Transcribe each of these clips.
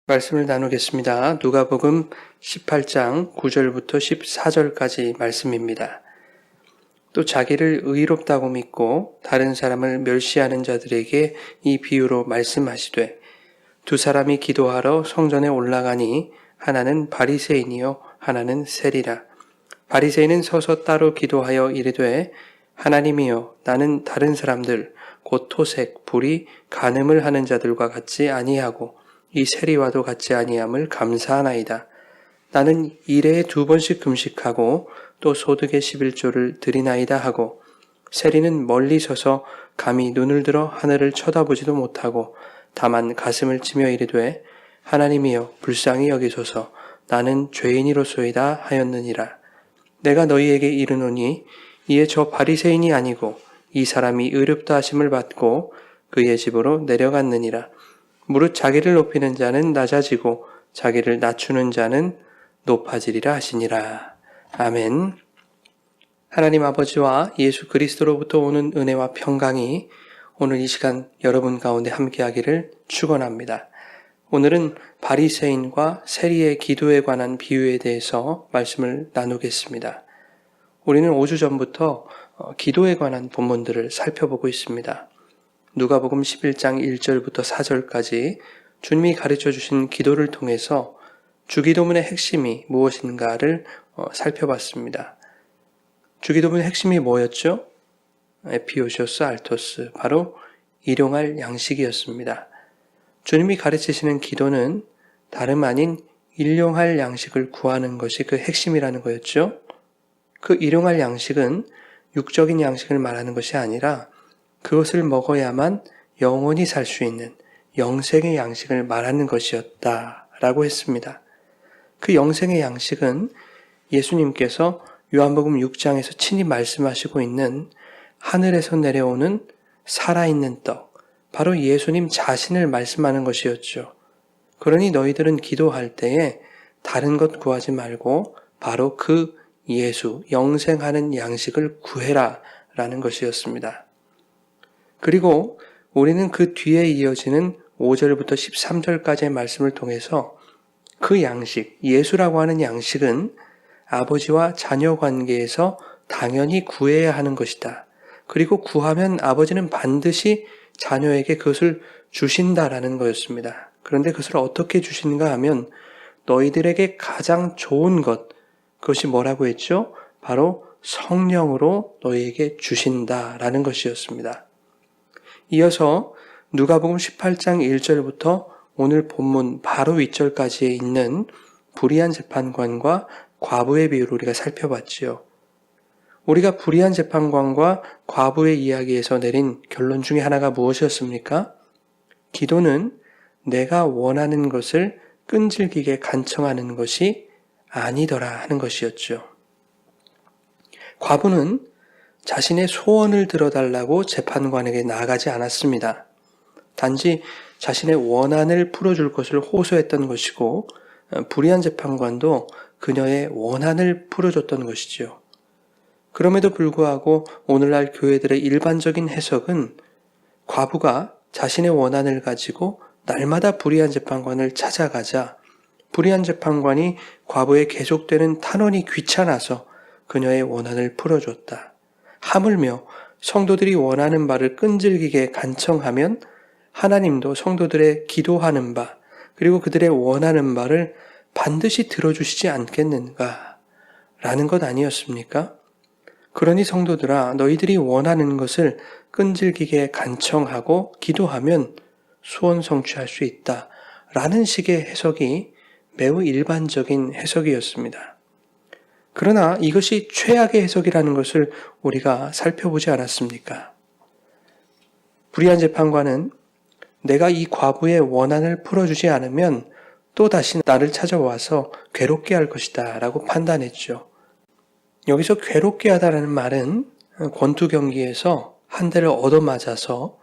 말씀을 나누겠습니다. 누가복음 18장 9절부터 14절까지 말씀입니다. 또 자기를 의롭다고 믿고 다른 사람을 멸시하는 자들에게 이 비유로 말씀하시되, 두 사람이 기도하러 성전에 올라가니 하나는 바리새인이요 하나는 세리라. 바리새인은 서서 따로 기도하여 이르되, 하나님이여, 나는 다른 사람들 곧 토색, 불의, 간음을 하는 자들과 같지 아니하고 이 세리와도 같지 아니함을 감사하나이다. 나는 일에 2번씩 금식하고 또 소득의 11조를 드리나이다 하고, 세리는 멀리 서서 감히 눈을 들어 하늘을 쳐다보지도 못하고 다만 가슴을 치며 이르되, 하나님이여 불쌍히 여기소서, 나는 죄인이로소이다 하였느니라. 내가 너희에게 이르노니 이에 저 바리새인이 아니고 이 사람이 의롭다 하심을 받고 그의 집으로 내려갔느니라. 무릇 자기를 높이는 자는 낮아지고 자기를 낮추는 자는 높아지리라 하시니라. 아멘. 하나님 아버지와 예수 그리스도로부터 오는 은혜와 평강이 오늘 이 시간 여러분 가운데 함께하기를 축원합니다. 오늘은 바리새인과 세리의 기도에 관한 비유에 대해서 말씀을 나누겠습니다. 우리는 5주 전부터 기도에 관한 본문들을 살펴보고 있습니다. 누가복음 11장 1절부터 4절까지 주님이 가르쳐 주신 기도를 통해서 주기도문의 핵심이 무엇인가를 살펴봤습니다. 주기도문의 핵심이 뭐였죠? 에피오시오스 알토스, 바로 일용할 양식이었습니다. 주님이 가르치시는 기도는 다름 아닌 일용할 양식을 구하는 것이 그 핵심이라는 거였죠. 그 일용할 양식은 육적인 양식을 말하는 것이 아니라 그것을 먹어야만 영원히 살 수 있는 영생의 양식을 말하는 것이었다라고 했습니다. 그 영생의 양식은 예수님께서 요한복음 6장에서 친히 말씀하시고 있는 하늘에서 내려오는 살아있는 떡, 바로 예수님 자신을 말씀하는 것이었죠. 그러니 너희들은 기도할 때에 다른 것 구하지 말고 바로 그 예수, 영생하는 양식을 구해라 라는 것이었습니다. 그리고 우리는 그 뒤에 이어지는 5절부터 13절까지의 말씀을 통해서 그 양식, 예수라고 하는 양식은 아버지와 자녀 관계에서 당연히 구해야 하는 것이다. 그리고 구하면 아버지는 반드시 자녀에게 그것을 주신다라는 거였습니다. 그런데 그것을 어떻게 주시는가 하면 너희들에게 가장 좋은 것, 그것이 뭐라고 했죠? 바로 성령으로 너희에게 주신다라는 것이었습니다. 이어서 누가복음 18장 1절부터 오늘 본문 바로 윗절까지에 있는 불의한 재판관과 과부의 비유를 우리가 살펴봤지요. 우리가 불의한 재판관과 과부의 이야기에서 내린 결론 중에 하나가 무엇이었습니까? 기도는 내가 원하는 것을 끈질기게 간청하는 것이 아니더라 하는 것이었죠. 과부는 자신의 소원을 들어달라고 재판관에게 나아가지 않았습니다. 단지 자신의 원한을 풀어줄 것을 호소했던 것이고, 불의한 재판관도 그녀의 원한을 풀어줬던 것이죠. 그럼에도 불구하고 오늘날 교회들의 일반적인 해석은 과부가 자신의 원한을 가지고 날마다 불의한 재판관을 찾아가자 불의한 재판관이 과부의 계속되는 탄원이 귀찮아서 그녀의 원한을 풀어줬다. 하물며 성도들이 원하는 바를 끈질기게 간청하면 하나님도 성도들의 기도하는 바, 그리고 그들의 원하는 바를 반드시 들어주시지 않겠는가? 라는 것 아니었습니까? 그러니 성도들아, 너희들이 원하는 것을 끈질기게 간청하고 기도하면 소원 성취할 수 있다. 라는 식의 해석이 매우 일반적인 해석이었습니다. 그러나 이것이 최악의 해석이라는 것을 우리가 살펴보지 않았습니까? 불의한 재판관은 내가 이 과부의 원한을 풀어주지 않으면 또다시 나를 찾아와서 괴롭게 할 것이다 라고 판단했죠. 여기서 괴롭게 하다라는 말은 권투 경기에서 한 대를 얻어맞아서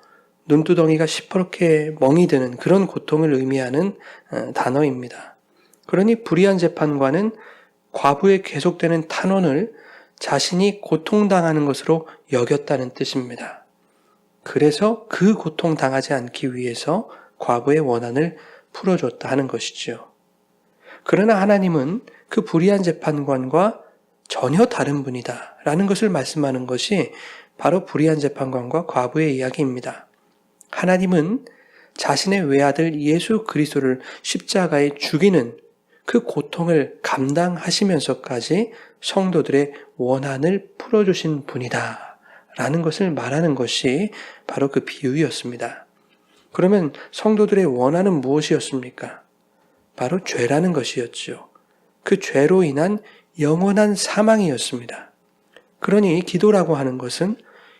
눈두덩이가 시퍼렇게 멍이 드는 그런 고통을 의미하는 단어입니다. 그러니 불의한 재판관은 과부의 계속되는 탄원을 자신이 고통당하는 것으로 여겼다는 뜻입니다. 그래서 그 고통당하지 않기 위해서 과부의 원한을 풀어줬다 하는 것이지요. 그러나 하나님은 그 불의한 재판관과 전혀 다른 분이다 라는 것을 말씀하는 것이 바로 불의한 재판관과 과부의 이야기입니다. 하나님은 자신의 외아들 예수 그리스도를 십자가에 죽이는 그 고통을 감당하시면서까지 성도들의 원한을 풀어주신 분이다 라는 것을 말하는 것이 바로 그 비유였습니다. 그러면 성도들의 원한은 무엇이었습니까? 바로 죄라는 것이었죠. 그 죄로 인한 영원한 사망이었습니다. 그러니 기도라고 하는 것은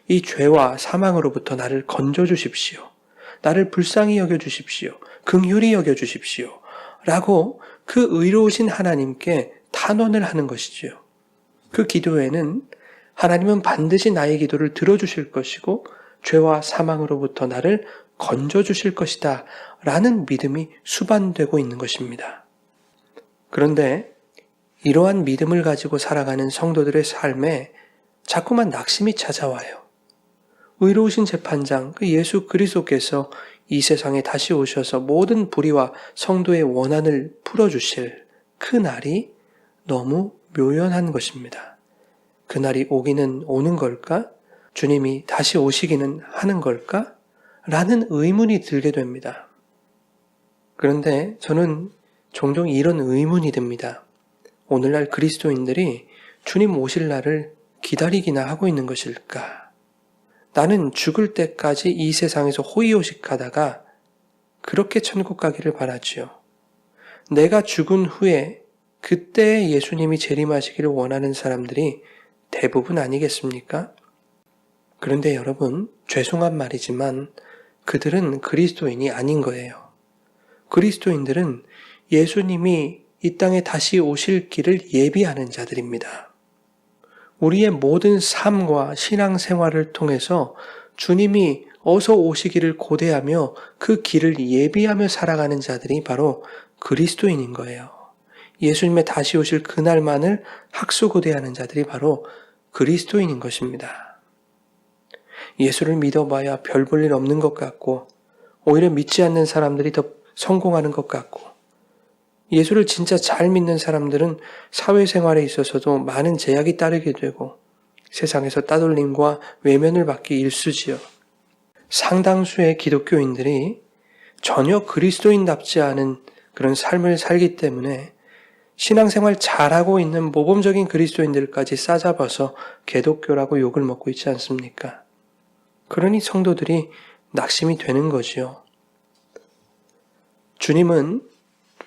이 죄와 사망으로부터 나를 건져주십시오. 나를 불쌍히 여겨주십시오. 긍휼히 여겨주십시오. 라고 그 의로우신 하나님께 탄원을 하는 것이지요. 그 기도에는 하나님은 반드시 나의 기도를 들어주실 것이고 죄와 사망으로부터 나를 건져주실 것이다 라는 믿음이 수반되고 있는 것입니다. 그런데 이러한 믿음을 가지고 살아가는 성도들의 삶에 자꾸만 낙심이 찾아와요. 의로우신 재판장 그 예수 그리스도께서 이 세상에 다시 오셔서 모든 불의와 성도의 원한을 풀어주실 그 날이 너무 묘연한 것입니다. 그 날이 오기는 오는 걸까? 주님이 다시 오시기는 하는 걸까? 라는 의문이 들게 됩니다. 그런데 저는 종종 이런 의문이 듭니다. 오늘날 그리스도인들이 주님 오실 날을 기다리기나 하고 있는 것일까? 나는 죽을 때까지 이 세상에서 호의호식하다가 그렇게 천국 가기를 바라지요. 내가 죽은 후에 그때 예수님이 재림하시기를 원하는 사람들이 대부분 아니겠습니까? 그런데 여러분, 죄송한 말이지만 그들은 그리스도인이 아닌 거예요. 그리스도인들은 예수님이 이 땅에 다시 오실 길을 예비하는 자들입니다. 우리의 모든 삶과 신앙생활을 통해서 주님이 어서 오시기를 고대하며 그 길을 예비하며 살아가는 자들이 바로 그리스도인인 거예요. 예수님의 다시 오실 그날만을 학수고대하는 자들이 바로 그리스도인인 것입니다. 예수를 믿어봐야 별 볼 일 없는 것 같고 오히려 믿지 않는 사람들이 더 성공하는 것 같고 예수를 진짜 잘 믿는 사람들은 사회생활에 있어서도 많은 제약이 따르게 되고 세상에서 따돌림과 외면을 받기 일쑤지요. 상당수의 기독교인들이 전혀 그리스도인답지 않은 그런 삶을 살기 때문에 신앙생활 잘하고 있는 모범적인 그리스도인들까지 싸잡아서 개독교라고 욕을 먹고 있지 않습니까? 그러니 성도들이 낙심이 되는 거지요. 주님은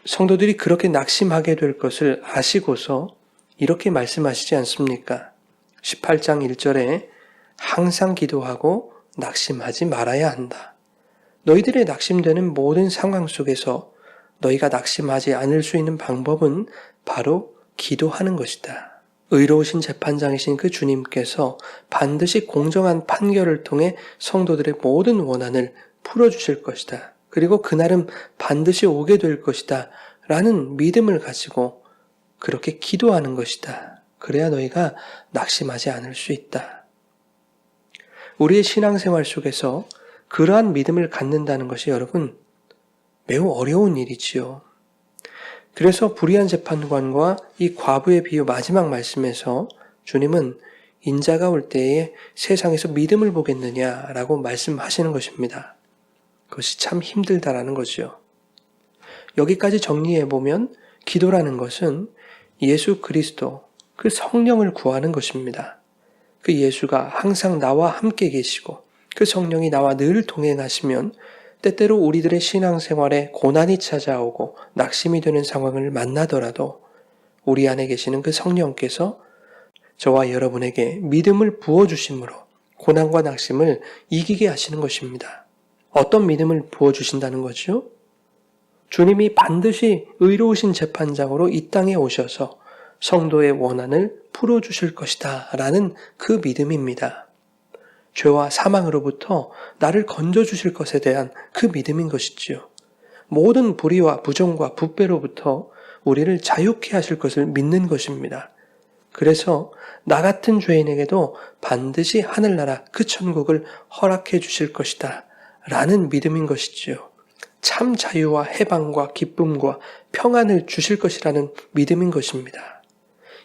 성도들이 그렇게 낙심하게 될 것을 아시고서 이렇게 말씀하시지 않습니까? 18장 1절에 항상 기도하고 낙심하지 말아야 한다. 너희들의 낙심되는 모든 상황 속에서 너희가 낙심하지 않을 수 있는 방법은 바로 기도하는 것이다. 의로우신 재판장이신 그 주님께서 반드시 공정한 판결을 통해 성도들의 모든 원한을 풀어주실 것이다. 그리고 그날은 반드시 오게 될 것이다. 라는 믿음을 가지고 그렇게 기도하는 것이다. 그래야 너희가 낙심하지 않을 수 있다. 우리의 신앙생활 속에서 그러한 믿음을 갖는다는 것이 여러분 매우 어려운 일이지요. 그래서 불의한 재판관과 이 과부의 비유 마지막 말씀에서 주님은 인자가 올 때에 세상에서 믿음을 보겠느냐라고 말씀하시는 것입니다. 그것이 참 힘들다라는 거죠. 여기까지 정리해보면 기도라는 것은 예수 그리스도, 그 성령을 구하는 것입니다. 그 예수가 항상 나와 함께 계시고 그 성령이 나와 늘 동행하시면 때때로 우리들의 신앙생활에 고난이 찾아오고 낙심이 되는 상황을 만나더라도 우리 안에 계시는 그 성령께서 저와 여러분에게 믿음을 부어주심으로 고난과 낙심을 이기게 하시는 것입니다. 어떤 믿음을 부어주신다는 거죠? 주님이 반드시 의로우신 재판장으로 이 땅에 오셔서 성도의 원한을 풀어주실 것이다 라는 그 믿음입니다. 죄와 사망으로부터 나를 건져주실 것에 대한 그 믿음인 것이지요. 모든 불의와 부정과 부패로부터 우리를 자유케 하실 것을 믿는 것입니다. 그래서 나 같은 죄인에게도 반드시 하늘나라 그 천국을 허락해 주실 것이다 라는 믿음인 것이지요. 참 자유와 해방과 기쁨과 평안을 주실 것이라는 믿음인 것입니다.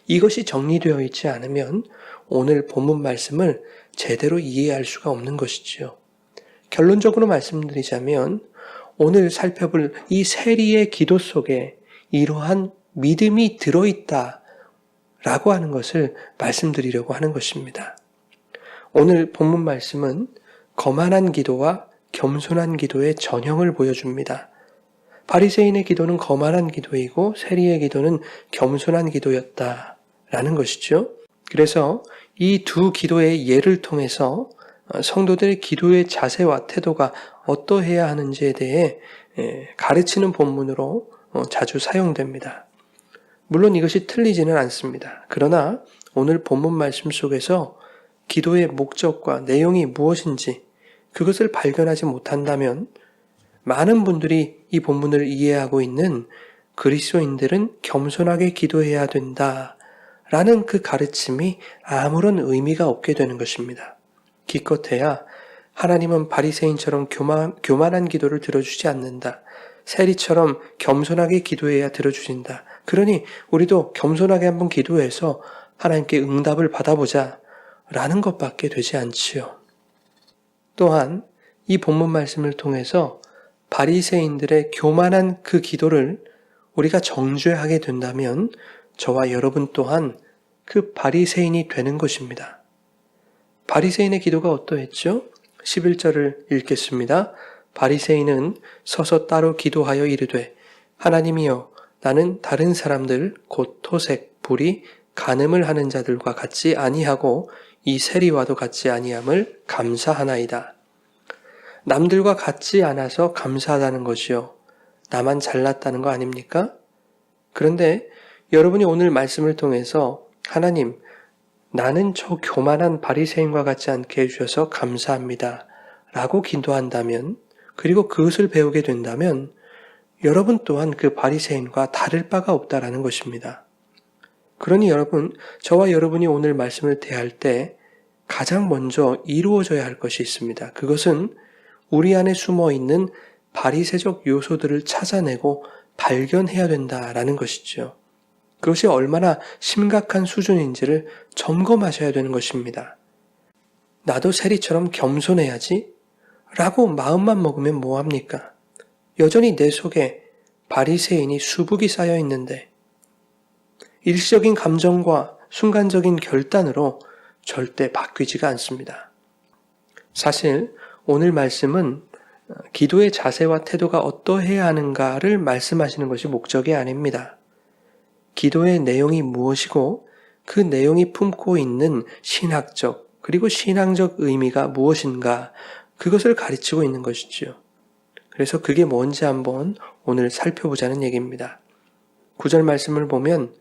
이것이 정리되어 있지 않으면 오늘 본문 말씀을 제대로 이해할 수가 없는 것이지요. 결론적으로 말씀드리자면 오늘 살펴볼 이 세리의 기도 속에 이러한 믿음이 들어있다 라고 하는 것을 말씀드리려고 하는 것입니다. 오늘 본문 말씀은 거만한 기도와 겸손한 기도의 전형을 보여줍니다. 바리새인의 기도는 거만한 기도이고 세리의 기도는 겸손한 기도였다라는 것이죠. 그래서 이 두 기도의 예를 통해서 성도들의 기도의 자세와 태도가 어떠해야 하는지에 대해 가르치는 본문으로 자주 사용됩니다. 물론 이것이 틀리지는 않습니다. 그러나 오늘 본문 말씀 속에서 기도의 목적과 내용이 무엇인지 그것을 발견하지 못한다면 많은 분들이 이 본문을 이해하고 있는 그리스도인들은 겸손하게 기도해야 된다라는 그 가르침이 아무런 의미가 없게 되는 것입니다. 기껏해야 하나님은 바리새인처럼 교만한 기도를 들어주지 않는다. 세리처럼 겸손하게 기도해야 들어주신다. 그러니 우리도 겸손하게 한번 기도해서 하나님께 응답을 받아보자 라는 것밖에 되지 않지요. 또한 이 본문 말씀을 통해서 바리새인들의 교만한 그 기도를 우리가 정죄하게 된다면 저와 여러분 또한 그 바리새인이 되는 것입니다. 바리새인의 기도가 어떠했죠? 11절을 읽겠습니다. 바리새인은 서서 따로 기도하여 이르되 하나님이여 나는 다른 사람들 곧 토색, 불의, 간음을 하는 자들과 같지 아니하고 이 세리와도 같지 아니함을 감사하나이다. 남들과 같지 않아서 감사하다는 것이요. 나만 잘났다는 거 아닙니까? 그런데 여러분이 오늘 말씀을 통해서 하나님, 나는 저 교만한 바리새인과 같지 않게 해주셔서 감사합니다. 라고 기도한다면, 그리고 그것을 배우게 된다면 여러분 또한 그 바리새인과 다를 바가 없다라는 것입니다. 그러니 여러분, 저와 여러분이 오늘 말씀을 대할 때 가장 먼저 이루어져야 할 것이 있습니다. 그것은 우리 안에 숨어 있는 바리새적 요소들을 찾아내고 발견해야 된다라는 것이죠. 그것이 얼마나 심각한 수준인지를 점검하셔야 되는 것입니다. 나도 세리처럼 겸손해야지 라고 마음만 먹으면 뭐합니까? 여전히 내 속에 바리새인이 수북이 쌓여 있는데 일시적인 감정과 순간적인 결단으로 절대 바뀌지가 않습니다. 사실 오늘 말씀은 기도의 자세와 태도가 어떠해야 하는가를 말씀하시는 것이 목적이 아닙니다. 기도의 내용이 무엇이고 그 내용이 품고 있는 신학적 그리고 신앙적 의미가 무엇인가 그것을 가르치고 있는 것이지요. 그래서 그게 뭔지 한번 오늘 살펴보자는 얘기입니다. 9절 말씀을 보면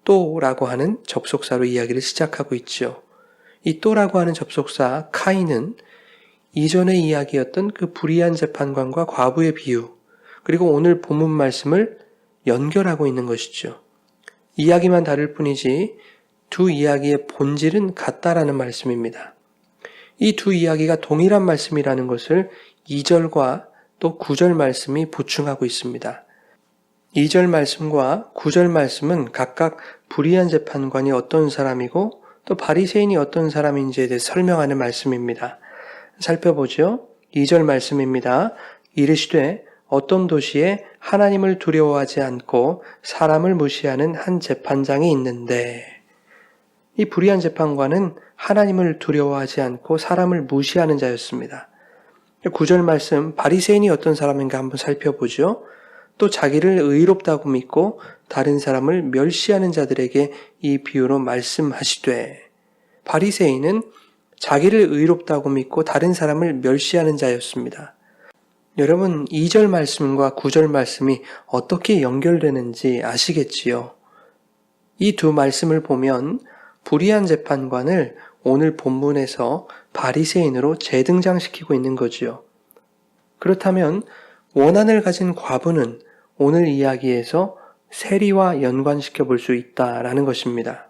또라고 하는 접속사로 이야기를 시작하고 있죠. 이 또라고 하는 접속사 카이는 이전의 이야기였던 그 불의한 재판관과 과부의 비유 그리고 오늘 본문 말씀을 연결하고 있는 것이죠. 이야기만 다를 뿐이지 두 이야기의 본질은 같다라는 말씀입니다. 이 두 이야기가 동일한 말씀이라는 것을 2절과 또 9절 말씀이 보충하고 있습니다. 2절 말씀과 9절 말씀은 각각 불의한 재판관이 어떤 사람이고 또 바리새인이 어떤 사람인지에 대해 설명하는 말씀입니다. 살펴보죠. 2절 말씀입니다. 이르시되 어떤 도시에 하나님을 두려워하지 않고 사람을 무시하는 한 재판장이 있는데 이 불의한 재판관은 하나님을 두려워하지 않고 사람을 무시하는 자였습니다. 9절 말씀 바리새인이 어떤 사람인가 한번 살펴보죠. 또 자기를 의롭다고 믿고 다른 사람을 멸시하는 자들에게 이 비유로 말씀하시되 바리새인은 자기를 의롭다고 믿고 다른 사람을 멸시하는 자였습니다. 여러분 2절 말씀과 9절 말씀이 어떻게 연결되는지 아시겠지요? 이 두 말씀을 보면 불의한 재판관을 오늘 본문에서 바리새인으로 재등장시키고 있는 거지요. 그렇다면 원한을 가진 과부는 오늘 이야기에서 세리와 연관시켜 볼 수 있다라는 것입니다.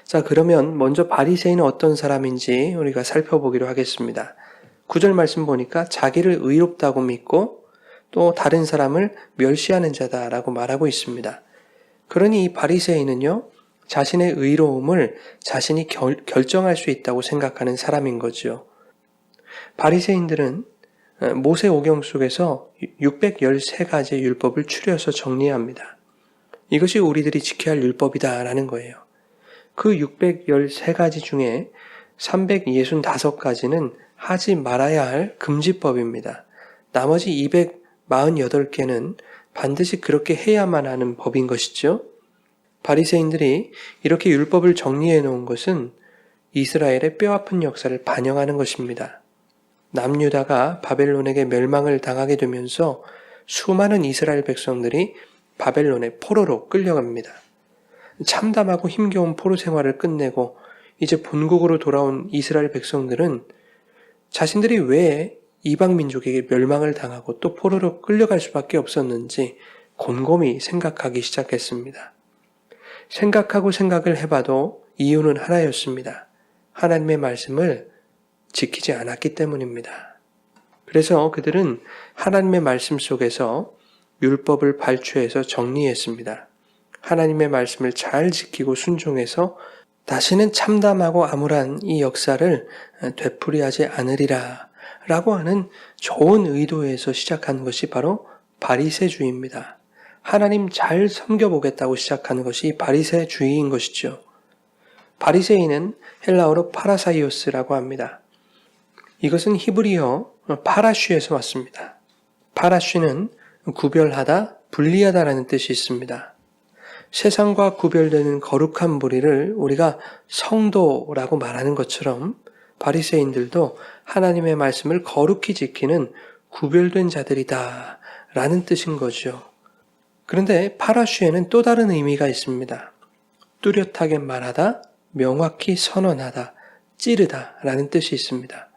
자, 그러면 먼저 바리새인은 어떤 사람인지 우리가 살펴보기로 하겠습니다. 9절 말씀 보니까 자기를 의롭다고 믿고 또 또 다른 사람을 멸시하는 자다라고 말하고 있습니다. 그러니 이 바리새인은요, 자신의 의로움을 자신이 결정할 수 있다고 생각하는 사람인 거죠. 바리새인들은 모세 오경 속에서 613가지의 율법을 추려서 정리합니다. 이것이 우리들이 지켜야 할 율법이다라는 거예요. 그 613가지 중에 365가지는 하지 말아야 할 금지법입니다. 나머지 248개는 반드시 그렇게 해야만 하는 법인 것이죠. 바리새인들이 이렇게 율법을 정리해 놓은 것은 이스라엘의 뼈아픈 역사를 반영하는 것입니다. 남유다가 바벨론에게 멸망을 당하게 되면서 수많은 이스라엘 백성들이 바벨론의 포로로 끌려갑니다. 참담하고 힘겨운 포로 생활을 끝내고 이제 본국으로 돌아온 이스라엘 백성들은 자신들이 왜 이방 민족에게 멸망을 당하고 또 포로로 끌려갈 수밖에 없었는지 곰곰이 생각하기 시작했습니다. 생각하고 생각을 해봐도 이유는 하나였습니다. 하나님의 말씀을 지키지 않았기 때문입니다. 그래서 그들은 하나님의 말씀 속에서 율법을 발췌해서 정리했습니다. 하나님의 말씀을 잘 지키고 순종해서 다시는 참담하고 암울한 이 역사를 되풀이하지 않으리라 라고 하는 좋은 의도에서 시작한 것이 바로 바리새주의입니다. 하나님 잘 섬겨보겠다고 시작하는 것이 바리새주의인 것이죠. 바리새인은 헬라어로 파라사이오스라고 합니다. 이것은 히브리어 파라쉬에서 왔습니다. 파라쉬는 구별하다, 분리하다라는 뜻이 있습니다. 세상과 구별되는 거룩한 무리를 우리가 성도라고 말하는 것처럼 바리새인들도 하나님의 말씀을 거룩히 지키는 구별된 자들이다 라는 뜻인 거죠. 그런데 파라쉬에는 또 다른 의미가 있습니다. 뚜렷하게 말하다, 명확히 선언하다, 찌르다 라는 뜻이 있습니다.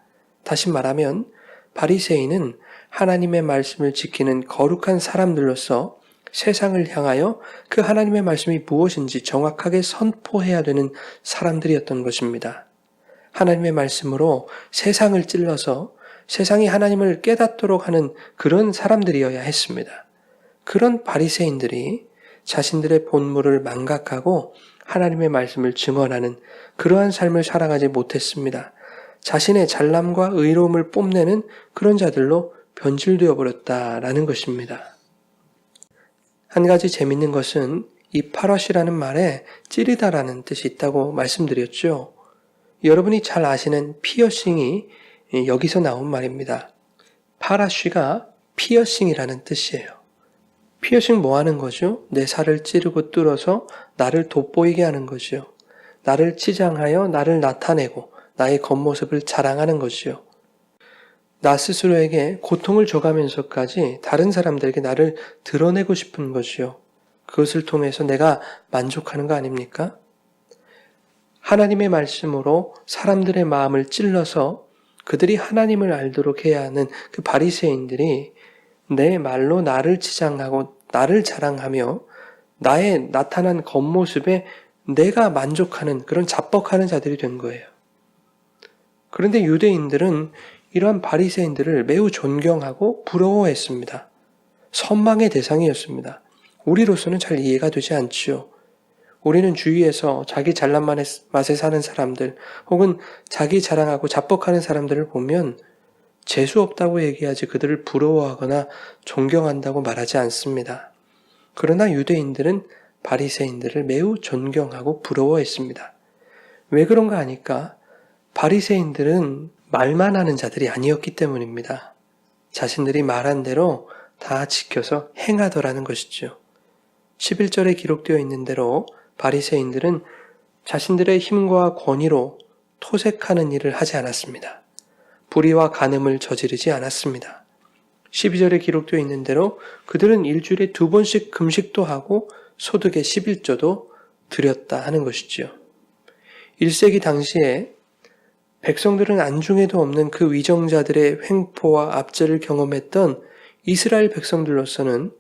다시 말하면 바리새인은 하나님의 말씀을 지키는 거룩한 사람들로서 세상을 향하여 그 하나님의 말씀이 무엇인지 정확하게 선포해야 되는 사람들이었던 것입니다. 하나님의 말씀으로 세상을 찔러서 세상이 하나님을 깨닫도록 하는 그런 사람들이어야 했습니다. 그런 바리새인들이 자신들의 본물을 망각하고 하나님의 말씀을 증언하는 그러한 삶을 살아가지 못했습니다. 자신의 잘남과 의로움을 뽐내는 그런 자들로 변질되어 버렸다라는 것입니다. 한 가지 재밌는 것은 이 파라시라는 말에 찌르다라는 뜻이 있다고 말씀드렸죠. 여러분이 잘 아시는 피어싱이 여기서 나온 말입니다. 파라쉬가 피어싱이라는 뜻이에요. 피어싱 뭐 하는 거죠? 내 살을 찌르고 뚫어서 나를 돋보이게 하는 거죠. 나를 치장하여 나를 나타내고 나의 겉모습을 자랑하는 것이요. 나 스스로에게 고통을 줘가면서까지 다른 사람들에게 나를 드러내고 싶은 것이요. 그것을 통해서 내가 만족하는 거 아닙니까? 하나님의 말씀으로 사람들의 마음을 찔러서 그들이 하나님을 알도록 해야 하는 그 바리새인들이 내 말로 나를 치장하고 나를 자랑하며 나의 나타난 겉모습에 내가 만족하는 그런 자뻑하는 자들이 된 거예요. 그런데 유대인들은 이러한 바리새인들을 매우 존경하고 부러워했습니다. 선망의 대상이었습니다. 우리로서는 잘 이해가 되지 않지요. 우리는 주위에서 자기 잘난 맛에 사는 사람들 혹은 자기 자랑하고 자뻑하는 사람들을 보면 재수없다고 얘기하지 그들을 부러워하거나 존경한다고 말하지 않습니다. 그러나 유대인들은 바리새인들을 매우 존경하고 부러워했습니다. 왜 그런가 하니까 바리새인들은 말만 하는 자들이 아니었기 때문입니다. 자신들이 말한 대로 다 지켜서 행하더라는 것이죠. 11절에 기록되어 있는 대로 바리새인들은 자신들의 힘과 권위로 토색하는 일을 하지 않았습니다. 불의와 간음을 저지르지 않았습니다. 12절에 기록되어 있는 대로 그들은 일주일에 2번씩 금식도 하고 소득의 11조도 드렸다 하는 것이죠. 1세기 당시에 백성들은 안중에도 없는 그 위정자들의 횡포와 압제를 경험했던 이스라엘 백성들로서는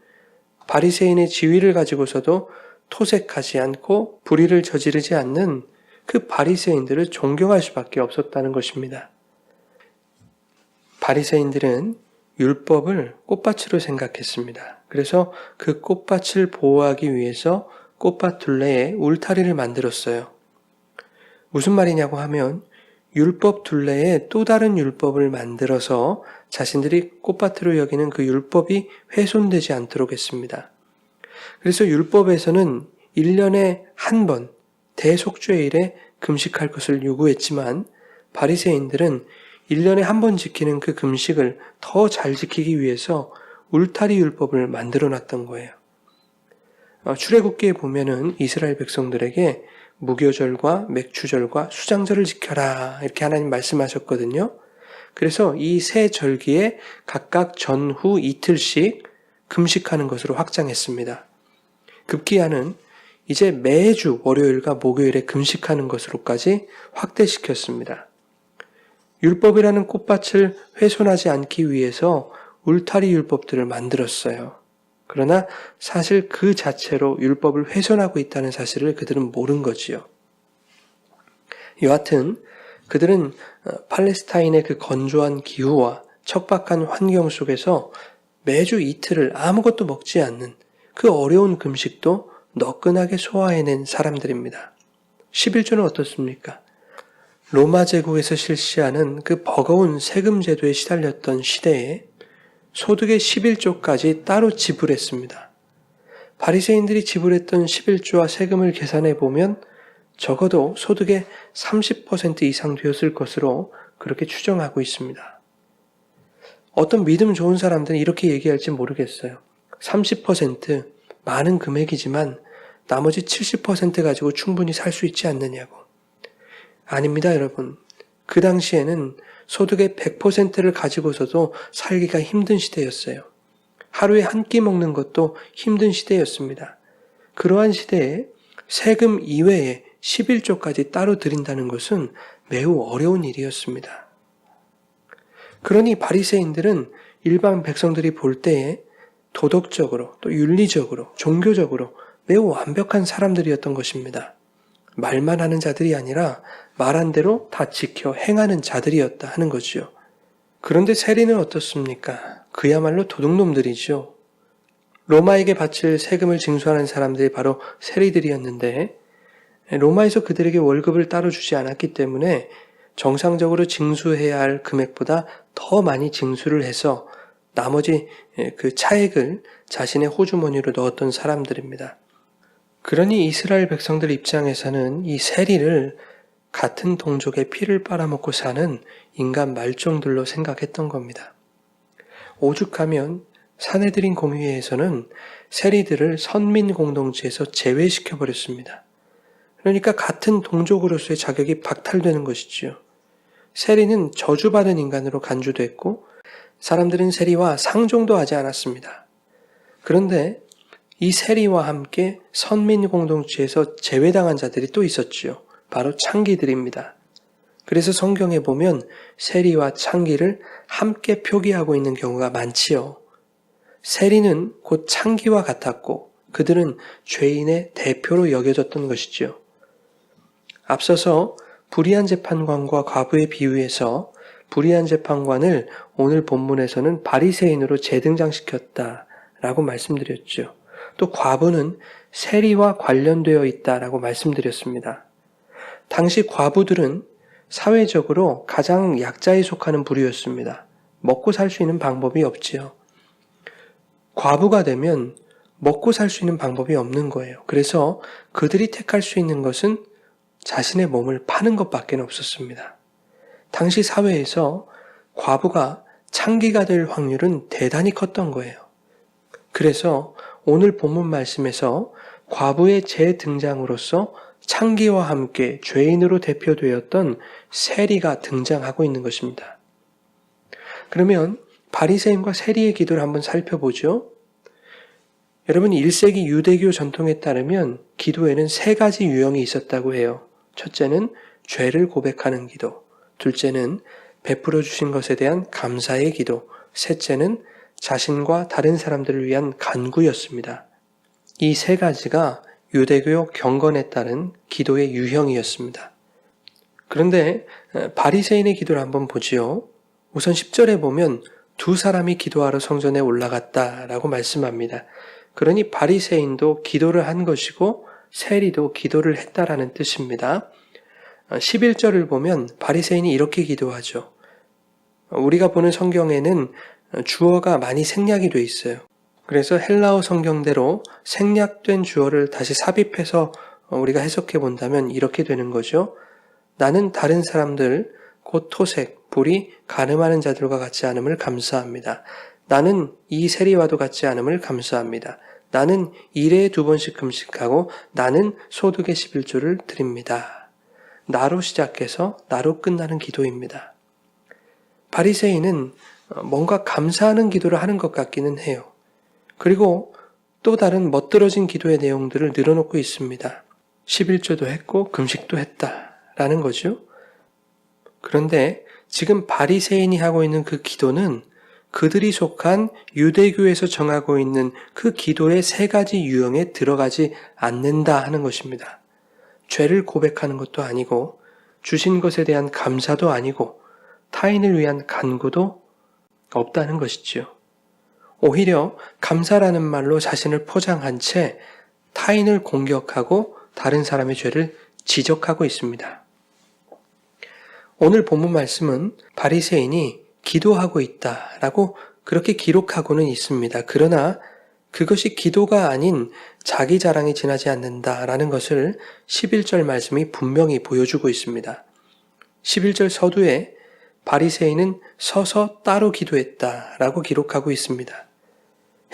바리새인의 지위를 가지고서도 토색하지 않고 불의를 저지르지 않는 그 바리새인들을 존경할 수밖에 없었다는 것입니다. 바리새인들은 율법을 꽃밭으로 생각했습니다. 그래서 그 꽃밭을 보호하기 위해서 꽃밭 둘레에 울타리를 만들었어요. 무슨 말이냐고 하면 율법 둘레에 또 다른 율법을 만들어서 자신들이 꽃밭으로 여기는 그 율법이 훼손되지 않도록 했습니다. 그래서 율법에서는 1년에 한 번 대속죄일에 금식할 것을 요구했지만 바리새인들은 1년에 한 번 지키는 그 금식을 더 잘 지키기 위해서 울타리 율법을 만들어 놨던 거예요. 출애굽기에 보면은 이스라엘 백성들에게 무교절과 맥주절과 수장절을 지켜라 이렇게 하나님 말씀하셨거든요. 그래서 이 세 절기에 각각 전후 이틀씩 금식하는 것으로 확장했습니다. 급기야는 이제 매주 월요일과 목요일에 금식하는 것으로까지 확대시켰습니다. 율법이라는 꽃밭을 훼손하지 않기 위해서 울타리 율법들을 만들었어요. 그러나 사실 그 자체로 율법을 훼손하고 있다는 사실을 그들은 모른 거지요. 여하튼 그들은 팔레스타인의 그 건조한 기후와 척박한 환경 속에서 매주 이틀을 아무것도 먹지 않는 그 어려운 금식도 너끈하게 소화해낸 사람들입니다. 11조는 어떻습니까? 로마 제국에서 실시하는 그 버거운 세금 제도에 시달렸던 시대에 소득의 11조까지 따로 지불했습니다. 바리새인들이 지불했던 11조와 세금을 계산해 보면 적어도 소득의 30% 이상 되었을 것으로 그렇게 추정하고 있습니다. 어떤 믿음 좋은 사람들은 이렇게 얘기할지 모르겠어요. 30% 많은 금액이지만 나머지 70% 가지고 충분히 살 수 있지 않느냐고. 아닙니다, 여러분. 그 당시에는 소득의 100%를 가지고서도 살기가 힘든 시대였어요. 하루에 한 끼 먹는 것도 힘든 시대였습니다. 그러한 시대에 세금 이외에 11조까지 따로 드린다는 것은 매우 어려운 일이었습니다. 그러니 바리새인들은 일반 백성들이 볼 때에 도덕적으로 또 윤리적으로 종교적으로 매우 완벽한 사람들이었던 것입니다. 말만 하는 자들이 아니라 말한 대로 다 지켜 행하는 자들이었다 하는 거지요. 그런데 세리는 어떻습니까? 그야말로 도둑놈들이죠. 로마에게 바칠 세금을 징수하는 사람들이 바로 세리들이었는데 로마에서 그들에게 월급을 따로 주지 않았기 때문에 정상적으로 징수해야 할 금액보다 더 많이 징수를 해서 나머지 그 차액을 자신의 호주머니로 넣었던 사람들입니다. 그러니 이스라엘 백성들 입장에서는 이 세리를 같은 동족의 피를 빨아먹고 사는 인간 말종들로 생각했던 겁니다. 오죽하면 사내들인 공의회에서는 세리들을 선민 공동체에서 제외시켜버렸습니다. 그러니까 같은 동족으로서의 자격이 박탈되는 것이지요. 세리는 저주받은 인간으로 간주됐고 사람들은 세리와 상종도 하지 않았습니다. 그런데 이 세리와 함께 선민 공동체에서 제외당한 자들이 또 있었지요. 바로 창기들입니다. 그래서 성경에 보면 세리와 창기를 함께 표기하고 있는 경우가 많지요. 세리는 곧 창기와 같았고 그들은 죄인의 대표로 여겨졌던 것이지요. 앞서서 불의한 재판관과 과부의 비유에서 불의한 재판관을 오늘 본문에서는 바리새인으로 재등장시켰다라고 말씀드렸죠. 또 과부는 세리와 관련되어 있다라고 말씀드렸습니다. 당시 과부들은 사회적으로 가장 약자에 속하는 부류였습니다. 먹고 살 수 있는 방법이 없지요. 과부가 되면 먹고 살 수 있는 방법이 없는 거예요. 그래서 그들이 택할 수 있는 것은 자신의 몸을 파는 것밖에 없었습니다. 당시 사회에서 과부가 창기가 될 확률은 대단히 컸던 거예요. 그래서 오늘 본문 말씀에서 과부의 재등장으로서 창기와 함께 죄인으로 대표되었던 세리가 등장하고 있는 것입니다. 그러면 바리새인과 세리의 기도를 한번 살펴보죠. 여러분 1세기 유대교 전통에 따르면 기도에는 3가지 유형이 있었다고 해요. 첫째는 죄를 고백하는 기도, 둘째는 베풀어 주신 것에 대한 감사의 기도, 셋째는 자신과 다른 사람들을 위한 간구였습니다. 이 3가지가 유대교 경건에 따른 기도의 유형이었습니다. 그런데 바리새인의 기도를 한번 보지요. 우선 10절에 보면 두 사람이 기도하러 성전에 올라갔다라고 말씀합니다. 그러니 바리새인도 기도를 한 것이고 세리도 기도를 했다라는 뜻입니다. 11절을 보면 바리새인이 이렇게 기도하죠. 우리가 보는 성경에는 주어가 많이 생략이 돼 있어요. 그래서 헬라어 성경대로 생략된 주어를 다시 삽입해서 우리가 해석해 본다면 이렇게 되는 거죠. 나는 다른 사람들 곧 토색, 불이 가늠하는 자들과 같지 않음을 감사합니다. 나는 이 세리와도 같지 않음을 감사합니다. 나는 일에 2번씩 금식하고 나는 소득의 11조를 드립니다. 나로 시작해서 나로 끝나는 기도입니다. 바리새인은 뭔가 감사하는 기도를 하는 것 같기는 해요. 그리고 또 다른 멋들어진 기도의 내용들을 늘어놓고 있습니다. 11조도 했고 금식도 했다라는 거죠. 그런데 지금 바리새인이 하고 있는 그 기도는 그들이 속한 유대교에서 정하고 있는 그 기도의 3가지 유형에 들어가지 않는다 하는 것입니다. 죄를 고백하는 것도 아니고 주신 것에 대한 감사도 아니고 타인을 위한 간구도 없다는 것이지요. 오히려 감사라는 말로 자신을 포장한 채 타인을 공격하고 다른 사람의 죄를 지적하고 있습니다. 오늘 본문 말씀은 바리새인이 기도하고 있다라고 그렇게 기록하고는 있습니다. 그러나 그것이 기도가 아닌 자기 자랑이 지나지 않는다라는 것을 11절 말씀이 분명히 보여주고 있습니다. 11절 서두에 바리새인은 서서 따로 기도했다라고 기록하고 있습니다.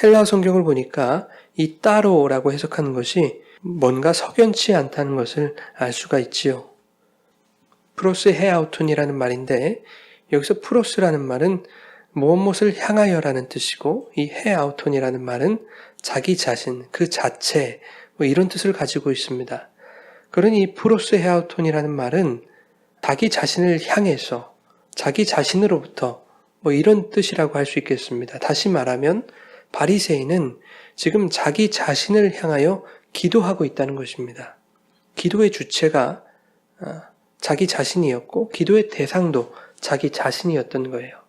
헬라어 성경을 보니까 이 따로라고 해석하는 것이 뭔가 석연치 않다는 것을 알 수가 있지요. 프로스 헤아우톤이라는 말인데 여기서 프로스라는 말은 무엇을 향하여라는 뜻이고 이 헤아우톤이라는 말은 자기 자신, 그 자체 이런 뜻을 가지고 있습니다. 그러니 프로스 헤아우톤이라는 말은 자기 자신을 향해서 자기 자신으로부터 이런 뜻이라고 할 수 있겠습니다. 다시 말하면 바리새인은 지금 자기 자신을 향하여 기도하고 있다는 것입니다. 기도의 주체가 자기 자신이었고 기도의 대상도 자기 자신이었던 거예요.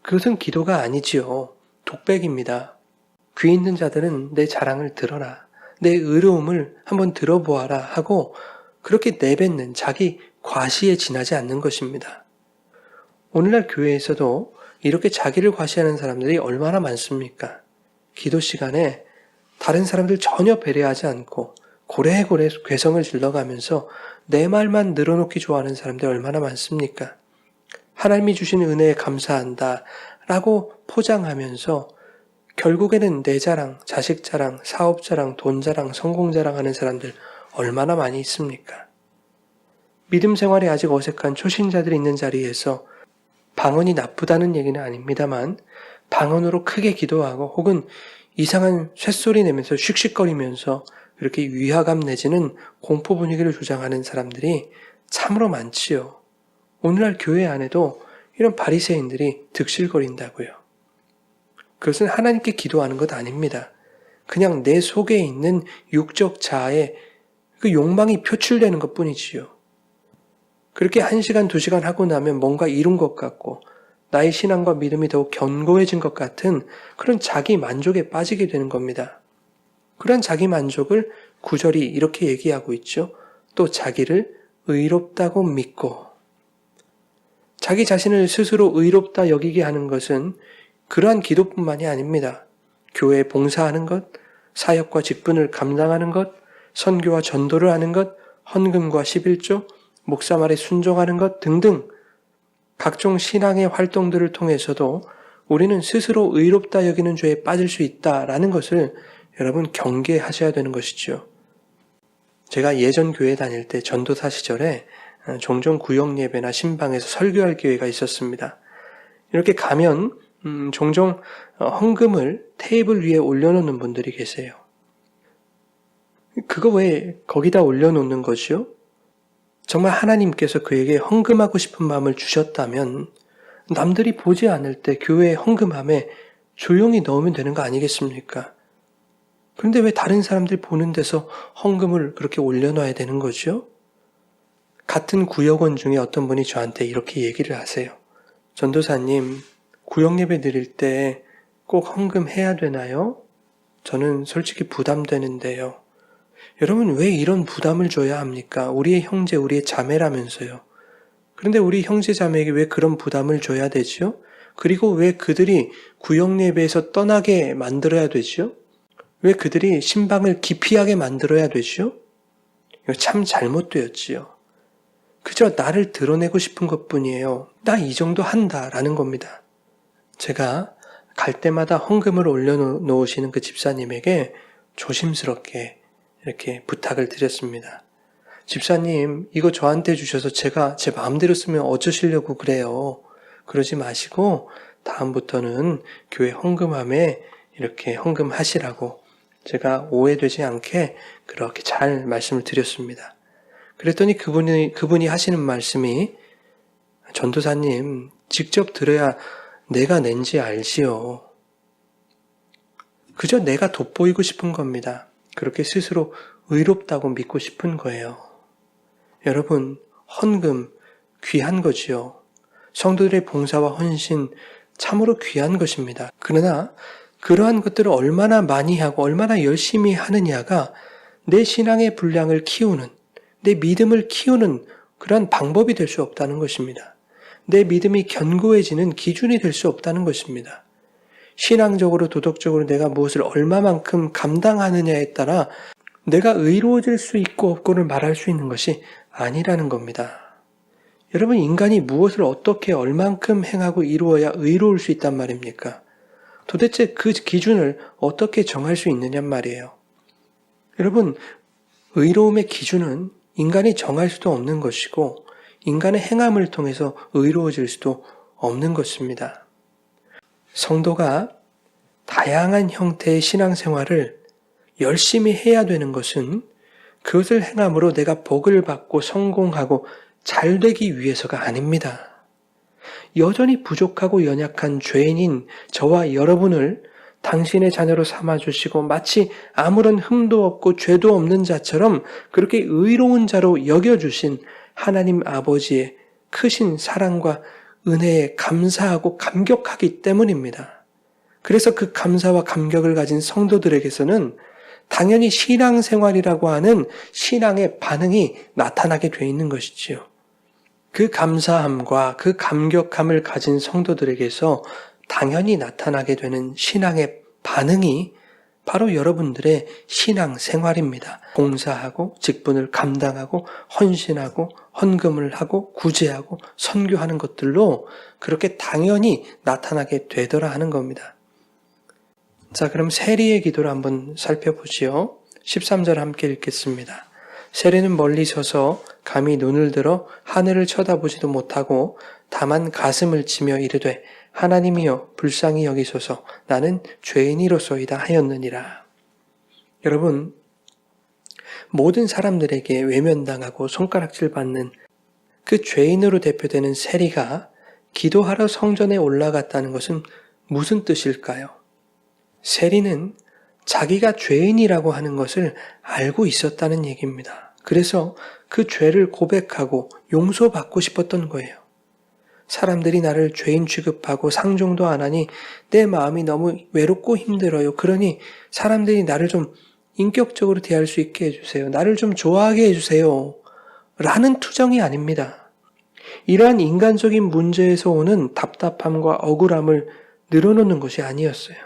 그것은 기도가 아니지요. 독백입니다. 귀 있는 자들은 내 자랑을 들어라. 내 의로움을 한번 들어보아라 하고 그렇게 내뱉는 자기 과시에 지나지 않는 것입니다. 오늘날 교회에서도 이렇게 자기를 과시하는 사람들이 얼마나 많습니까? 기도 시간에 다른 사람들 전혀 배려하지 않고 고래고래 괴성을 질러가면서 내 말만 늘어놓기 좋아하는 사람들 얼마나 많습니까? 하나님이 주신 은혜에 감사한다 라고 포장하면서 결국에는 내 자랑, 자식 자랑, 사업 자랑, 돈 자랑, 성공 자랑하는 사람들 얼마나 많이 있습니까? 믿음 생활에 아직 어색한 초신자들이 있는 자리에서 방언이 나쁘다는 얘기는 아닙니다만 방언으로 크게 기도하고 혹은 이상한 쇳소리 내면서 씩씩거리면서 이렇게 위화감 내지는 공포 분위기를 조장하는 사람들이 참으로 많지요. 오늘날 교회 안에도 이런 바리새인들이 득실거린다고요. 그것은 하나님께 기도하는 것 아닙니다. 그냥 내 속에 있는 육적 자아의 그 욕망이 표출되는 것 뿐이지요. 그렇게 1시간, 2시간 하고 나면 뭔가 이룬 것 같고 나의 신앙과 믿음이 더욱 견고해진 것 같은 그런 자기 만족에 빠지게 되는 겁니다. 그런 자기 만족을 9절이 이렇게 얘기하고 있죠. 또 자기를 의롭다고 믿고. 자기 자신을 스스로 의롭다 여기게 하는 것은 그러한 기도뿐만이 아닙니다. 교회에 봉사하는 것, 사역과 직분을 감당하는 것, 선교와 전도를 하는 것, 헌금과 11조, 목사 말에 순종하는 것 등등 각종 신앙의 활동들을 통해서도 우리는 스스로 의롭다 여기는 죄에 빠질 수 있다라는 것을 여러분 경계하셔야 되는 것이죠. 제가 예전 교회 다닐 때 전도사 시절에 종종 구역 예배나 신방에서 설교할 기회가 있었습니다. 이렇게 가면 종종 헌금을 테이블 위에 올려놓는 분들이 계세요. 그거 왜 거기다 올려놓는 거죠? 정말 하나님께서 그에게 헌금하고 싶은 마음을 주셨다면 남들이 보지 않을 때 교회에 헌금함에 조용히 넣으면 되는 거 아니겠습니까? 그런데 왜 다른 사람들 보는 데서 헌금을 그렇게 올려놔야 되는 거죠? 같은 구역원 중에 어떤 분이 저한테 이렇게 얘기를 하세요. 전도사님, 구역예배 드릴 때 꼭 헌금해야 되나요? 저는 솔직히 부담되는데요. 여러분, 왜 이런 부담을 줘야 합니까? 우리의 형제, 우리의 자매라면서요. 그런데 우리 형제 자매에게 왜 그런 부담을 줘야 되지요? 그리고 왜 그들이 구역예배에서 떠나게 만들어야 되지요? 왜 그들이 신방을 기피하게 만들어야 되지요? 이거 참 잘못되었지요. 그저 나를 드러내고 싶은 것뿐이에요. 나 이 정도 한다라는 겁니다. 제가 갈 때마다 헌금을 올려놓으시는 그 집사님에게 조심스럽게 이렇게 부탁을 드렸습니다. 집사님, 이거 저한테 주셔서 제가 제 마음대로 쓰면 어쩌시려고 그래요. 그러지 마시고 다음부터는 교회 헌금함에 이렇게 헌금하시라고 제가 오해되지 않게 그렇게 잘 말씀을 드렸습니다. 그랬더니 그분이 하시는 말씀이, 전도사님, 직접 들어야 내가 낸지 알지요. 그저 내가 돋보이고 싶은 겁니다. 그렇게 스스로 의롭다고 믿고 싶은 거예요. 여러분, 헌금 귀한 거지요. 성도들의 봉사와 헌신 참으로 귀한 것입니다. 그러나 그러한 것들을 얼마나 많이 하고 얼마나 열심히 하느냐가 내 신앙의 분량을 키우는, 내 믿음을 키우는 그러한 방법이 될 수 없다는 것입니다. 내 믿음이 견고해지는 기준이 될 수 없다는 것입니다. 신앙적으로 도덕적으로 내가 무엇을 얼마만큼 감당하느냐에 따라 내가 의로워질 수 있고 없고를 말할 수 있는 것이 아니라는 겁니다. 여러분, 인간이 무엇을 어떻게 얼만큼 행하고 이루어야 의로울 수 있단 말입니까? 도대체 그 기준을 어떻게 정할 수 있느냔 말이에요. 여러분, 의로움의 기준은 인간이 정할 수도 없는 것이고 인간의 행함을 통해서 의로워질 수도 없는 것입니다. 성도가 다양한 형태의 신앙생활을 열심히 해야 되는 것은 그것을 행함으로 내가 복을 받고 성공하고 잘 되기 위해서가 아닙니다. 여전히 부족하고 연약한 죄인인 저와 여러분을 당신의 자녀로 삼아주시고 마치 아무런 흠도 없고 죄도 없는 자처럼 그렇게 의로운 자로 여겨주신 하나님 아버지의 크신 사랑과 은혜에 감사하고 감격하기 때문입니다. 그래서 그 감사와 감격을 가진 성도들에게서는 당연히 신앙생활이라고 하는 신앙의 반응이 나타나게 돼 있는 것이지요. 그 감사함과 그 감격함을 가진 성도들에게서 당연히 나타나게 되는 신앙의 반응이 바로 여러분들의 신앙생활입니다. 봉사하고 직분을 감당하고 헌신하고 헌금을 하고 구제하고 선교하는 것들로 그렇게 당연히 나타나게 되더라 하는 겁니다. 자, 그럼 세리의 기도를 한번 살펴보지요. 13절 함께 읽겠습니다. 세리는 멀리 서서 감히 눈을 들어 하늘을 쳐다보지도 못하고 다만 가슴을 치며 이르되 하나님이여 불쌍히 여기소서 나는 죄인이로소이다 하였느니라. 여러분, 모든 사람들에게 외면당하고 손가락질 받는 그 죄인으로 대표되는 세리가 기도하러 성전에 올라갔다는 것은 무슨 뜻일까요? 세리는 자기가 죄인이라고 하는 것을 알고 있었다는 얘기입니다. 그래서 그 죄를 고백하고 용서받고 싶었던 거예요. 사람들이 나를 죄인 취급하고 상종도 안 하니 내 마음이 너무 외롭고 힘들어요. 그러니 사람들이 나를 좀 인격적으로 대할 수 있게 해주세요. 나를 좀 좋아하게 해주세요. 라는 투정이 아닙니다. 이러한 인간적인 문제에서 오는 답답함과 억울함을 늘어놓는 것이 아니었어요.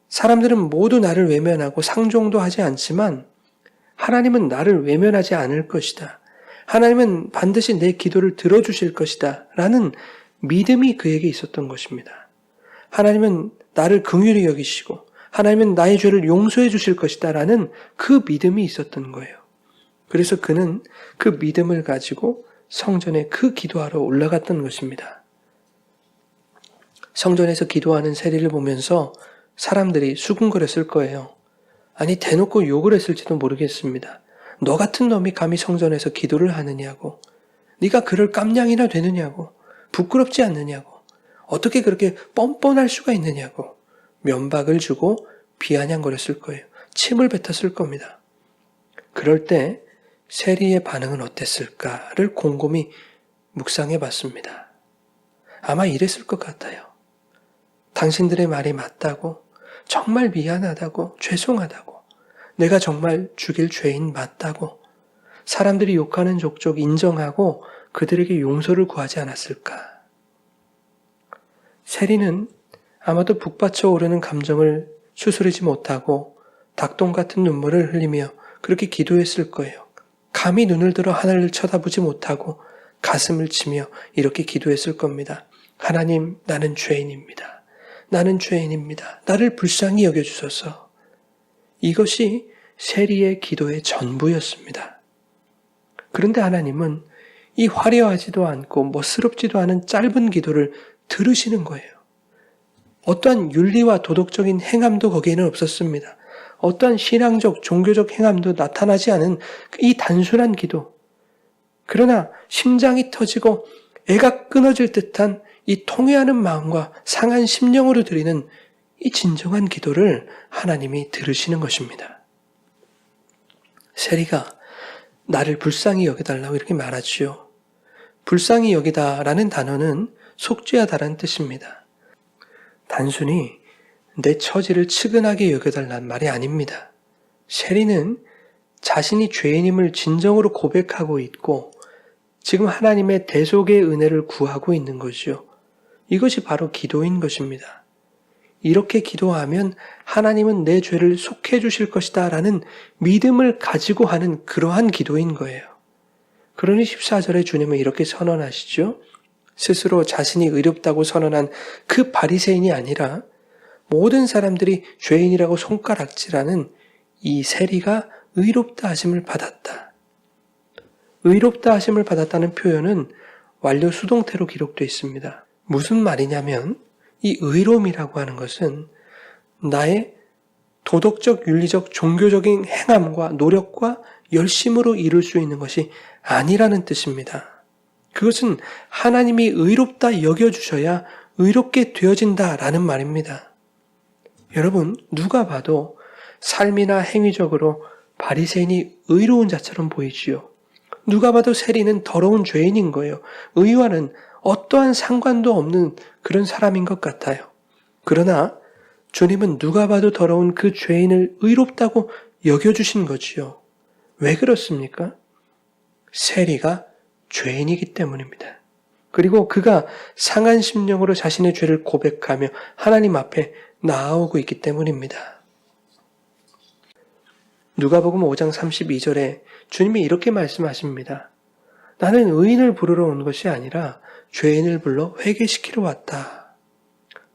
사람들은 모두 나를 외면하고 상종도 하지 않지만 하나님은 나를 외면하지 않을 것이다. 하나님은 반드시 내 기도를 들어주실 것이다. 라는 믿음이 그에게 있었던 것입니다. 하나님은 나를 긍휼히 여기시고 하나님은 나의 죄를 용서해 주실 것이다. 라는 그 믿음이 있었던 거예요. 그래서 그는 그 믿음을 가지고 성전에 그 기도하러 올라갔던 것입니다. 성전에서 기도하는 세리를 보면서 사람들이 수군거렸을 거예요. 아니, 대놓고 욕을 했을지도 모르겠습니다. 너 같은 놈이 감히 성전에서 기도를 하느냐고, 네가 그럴 깜냥이나 되느냐고, 부끄럽지 않느냐고, 어떻게 그렇게 뻔뻔할 수가 있느냐고 면박을 주고 비아냥거렸을 거예요. 침을 뱉었을 겁니다. 그럴 때 세리의 반응은 어땠을까를 곰곰이 묵상해 봤습니다. 아마 이랬을 것 같아요. 당신들의 말이 맞다고, 정말 미안하다고, 죄송하다고, 내가 정말 죽일 죄인 맞다고 사람들이 욕하는 족족 인정하고 그들에게 용서를 구하지 않았을까? 세리는 아마도 북받쳐 오르는 감정을 추스르지 못하고 닭똥 같은 눈물을 흘리며 그렇게 기도했을 거예요. 감히 눈을 들어 하늘을 쳐다보지 못하고 가슴을 치며 이렇게 기도했을 겁니다. 하나님, 나는 죄인입니다. 나는 죄인입니다. 나를 불쌍히 여겨주소서. 이것이 세리의 기도의 전부였습니다. 그런데 하나님은 이 화려하지도 않고 멋스럽지도 않은 짧은 기도를 들으시는 거예요. 어떠한 윤리와 도덕적인 행함도 거기에는 없었습니다. 어떠한 신앙적, 종교적 행함도 나타나지 않은 이 단순한 기도. 그러나 심장이 터지고 애가 끊어질 듯한 이 통회하는 마음과 상한 심령으로 드리는 이 진정한 기도를 하나님이 들으시는 것입니다. 세리가 나를 불쌍히 여겨달라고 이렇게 말하지요. 불쌍히 여기다라는 단어는 속죄하다라는 뜻입니다. 단순히 내 처지를 측은하게 여겨달라는 말이 아닙니다. 세리는 자신이 죄인임을 진정으로 고백하고 있고 지금 하나님의 대속의 은혜를 구하고 있는 거죠. 이것이 바로 기도인 것입니다. 이렇게 기도하면 하나님은 내 죄를 속해 주실 것이다 라는 믿음을 가지고 하는 그러한 기도인 거예요. 그러니 14절에 주님은 이렇게 선언하시죠. 스스로 자신이 의롭다고 선언한 그 바리새인이 아니라 모든 사람들이 죄인이라고 손가락질하는 이 세리가 의롭다 하심을 받았다. 의롭다 하심을 받았다는 표현은 완료 수동태로 기록되어 있습니다. 무슨 말이냐면 이 의로움이라고 하는 것은 나의 도덕적, 윤리적, 종교적인 행함과 노력과 열심으로 이룰 수 있는 것이 아니라는 뜻입니다. 그것은 하나님이 의롭다 여겨주셔야 의롭게 되어진다라는 말입니다. 여러분, 누가 봐도 삶이나 행위적으로 바리새인이 의로운 자처럼 보이지요. 누가 봐도 세리는 더러운 죄인인 거예요. 의와는 어떠한 상관도 없는 그런 사람인 것 같아요. 그러나 주님은 누가 봐도 더러운 그 죄인을 의롭다고 여겨주신 거지요. 왜 그렇습니까? 세리가 죄인이기 때문입니다. 그리고 그가 상한 심령으로 자신의 죄를 고백하며 하나님 앞에 나아오고 있기 때문입니다. 누가복음 5장 32절에 주님이 이렇게 말씀하십니다. 나는 의인을 부르러 온 것이 아니라 죄인을 불러 회개시키러 왔다.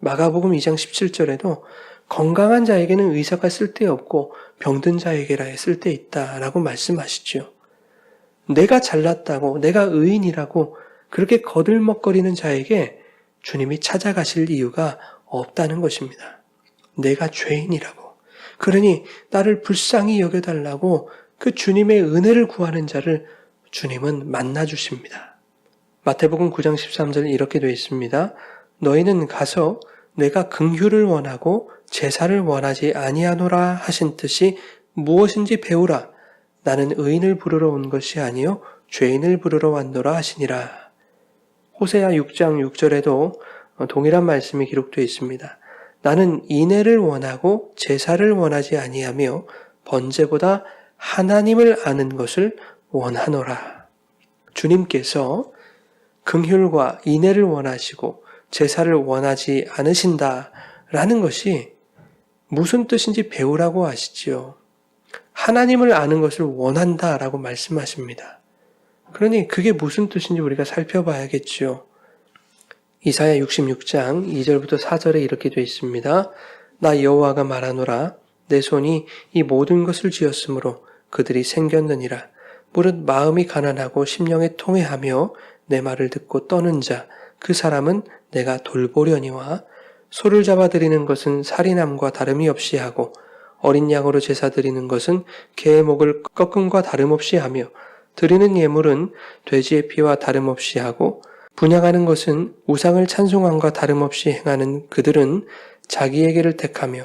마가복음 2장 17절에도 건강한 자에게는 의사가 쓸데없고 병든 자에게라 쓸데있다 라고 말씀하시죠. 내가 잘났다고, 내가 의인이라고 그렇게 거들먹거리는 자에게 주님이 찾아가실 이유가 없다는 것입니다. 내가 죄인이라고. 그러니 나를 불쌍히 여겨달라고 그 주님의 은혜를 구하는 자를 주님은 만나주십니다. 마태복음 9장 13절 이렇게 되어 있습니다. 너희는 가서 내가 긍휼을 원하고 제사를 원하지 아니하노라 하신 뜻이 무엇인지 배우라. 나는 의인을 부르러 온 것이 아니요 죄인을 부르러 왔노라 하시니라. 호세아 6장 6절에도 동일한 말씀이 기록되어 있습니다. 나는 인애를 원하고 제사를 원하지 아니하며 번제보다 하나님을 아는 것을 원하노라. 주님께서 긍휼과 인애를 원하시고 제사를 원하지 않으신다라는 것이 무슨 뜻인지 배우라고 하시지요. 하나님을 아는 것을 원한다라고 말씀하십니다. 그러니 그게 무슨 뜻인지 우리가 살펴봐야겠지요. 이사야 66장 2절부터 4절에 이렇게 되어 있습니다. 나 여호와가 말하노라. 내 손이 이 모든 것을 지었으므로 그들이 생겼느니라. 무릇 마음이 가난하고 심령에 통회하며 내 말을 듣고 떠는 자, 그 사람은 내가 돌보려니와 소를 잡아 드리는 것은 살인함과 다름이 없이 하고 어린 양으로 제사 드리는 것은 개의 목을 꺾음과 다름없이 하며 드리는 예물은 돼지의 피와 다름없이 하고 분향하는 것은 우상을 찬송함과 다름없이 행하는 그들은 자기에게를 택하며